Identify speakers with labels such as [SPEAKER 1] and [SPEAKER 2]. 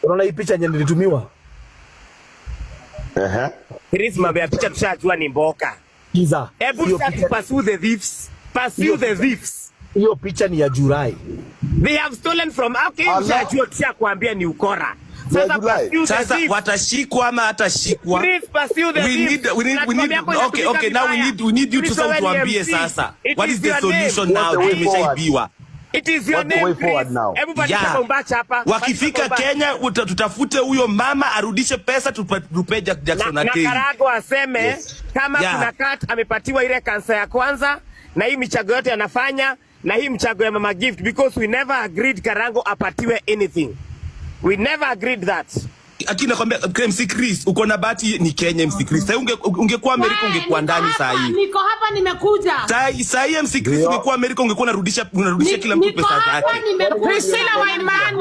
[SPEAKER 1] Unaona hii picha yenye nilitumiwa?
[SPEAKER 2] Chris, mambo ya picha tushajua ni mboka.
[SPEAKER 1] Kiza.
[SPEAKER 2] Hebu pursue the thieves. Pursue the thieves.
[SPEAKER 1] Hiyo picha ni ya Julai.
[SPEAKER 2] They have stolen from Tushajua tushakwambia ni ukora.
[SPEAKER 3] Sasa watashikwa ama hatashikwa?
[SPEAKER 2] Please pursue the thieves.
[SPEAKER 3] Okay, now we need you to tuambie sasa. What is the solution now? Tumeshaibiwa.
[SPEAKER 2] It is your name, Chris. Everybody hapa.
[SPEAKER 3] Wakifika Kenya tutafute huyo mama arudishe pesa tupe Jackson Akein.
[SPEAKER 2] Na Karago aseme kama kuna cut amepatiwa ile kansa ya kwanza na hii michago yote anafanya na hii mchago ya Mama Gift, because we never agreed Karango apatiwe anything. We never agreed that.
[SPEAKER 3] Akina nakwambia MC Chris, uko na bahati ni Kenya MC Chris. Sasa ungekuwa Amerika ungekuwa ndani saa hii.
[SPEAKER 4] Niko hapa nimekuja.
[SPEAKER 3] Sasa hii MC Chris ungekuwa Amerika ungekuwa unarudisha kila mtu pesa zake.
[SPEAKER 4] Priscilla Waimani